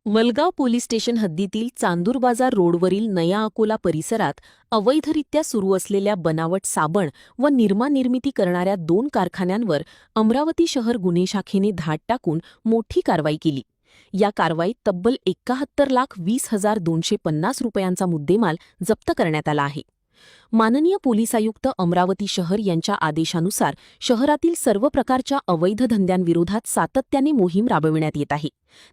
Walgaon police station हद्दीतील चांदूर बाजार रोडवरील नया अकोला परिसरात अवैधरित्या सुरू असलेल्या बनावट साबण व निरमा निर्मिती करणाऱ्या 2 कारखान्यांवर अमरावती शहर गुन्हे शाखेने धाड टाकून मोठी कारवाई केली. या कारवाईत तब्बल 71,20,250 रुपयांचा मुद्देमाल जप्त करण्यात आला आहे. माननीय पोलीस आयुक्त अमरावती शहर यांच्या आदेशानुसार शहरातील सर्व प्रकारच्या अवैध धंद्यांविरोधात सातत्याने मोहीम राबविण्यात येत आहे.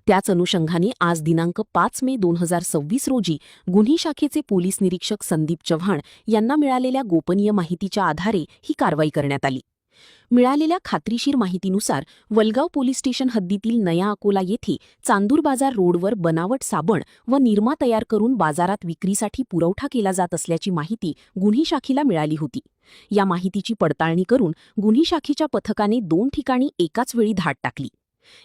त्याच अनुषंगाने आज दिनांक 5 मे 2026 रोजी गुन्हे शाखेचे पोलीस निरीक्षक संदीप चव्हाण यांना मिळालेल्या गोपनीय माहितीच्या आधारे ही कारवाई करण्यात आली. मिळालेल्या खात्रीशीर माहितीनुसार वलगाव पोलीस स्टेशन हद्दीतील नया अकोला येथे चांदूर बाजार रोडवर बनावट साबण व निरमा तयार करून बाजारात विक्रीसाठी पुरवठा केला जात असल्याची माहिती गुन्हे शाखेला मिळाली होती. या माहितीची पडताळणी करून गुन्हे शाखेच्या पथकाने 2 ठिकाणी एकाच वेळी धाड टाकली.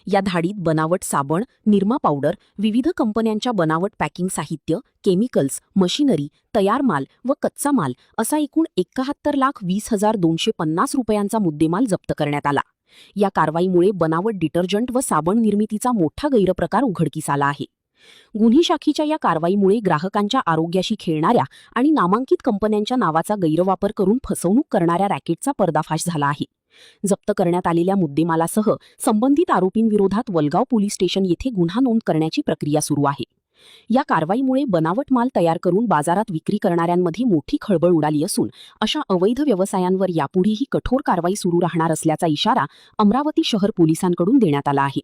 या धाडीत बनावट साबण, निरमा पावडर, विविध कंपन्यांच्या बनावट पॅकिंग साहित्य, केमिकल्स, मशिनरी, तयार माल व कच्चा माल असा एकूण 71,20,250 रुपयांचा मुद्देमाल जप्त करण्यात आला. या कारवाईमुळे बनावट डिटर्जंट व साबण निर्मितीचा मोठा गैरप्रकार उघडकीस आला आहे. गुन्हे शाखेच्या या कारवाईमुळे ग्राहकांच्या आरोग्याशी खेळणाऱ्या आणि नामांकित कंपन्यांच्या नावाचा गैरवापर करून फसवणूक करणाऱ्या रॅकेटचा पर्दाफाश झाला आहे. जप्त करण्यात आलेल्या मुद्देमालासह संबंधित आरोपींविरोधात वलगाव पोलीस स्टेशन येथे गुन्हा नोंद करण्याची प्रक्रिया सुरू आहे. या कारवाईमुळे बनावट माल तयार करून बाजारात विक्री करणाऱ्यांमध्ये मोठी खळबळ उडाली असून अशा अवैध व्यवसायांवर यापुढेही कठोर कारवाई सुरू राहणार असल्याचा इशारा अमरावती शहर पोलिसांकडून देण्यात आला आहे.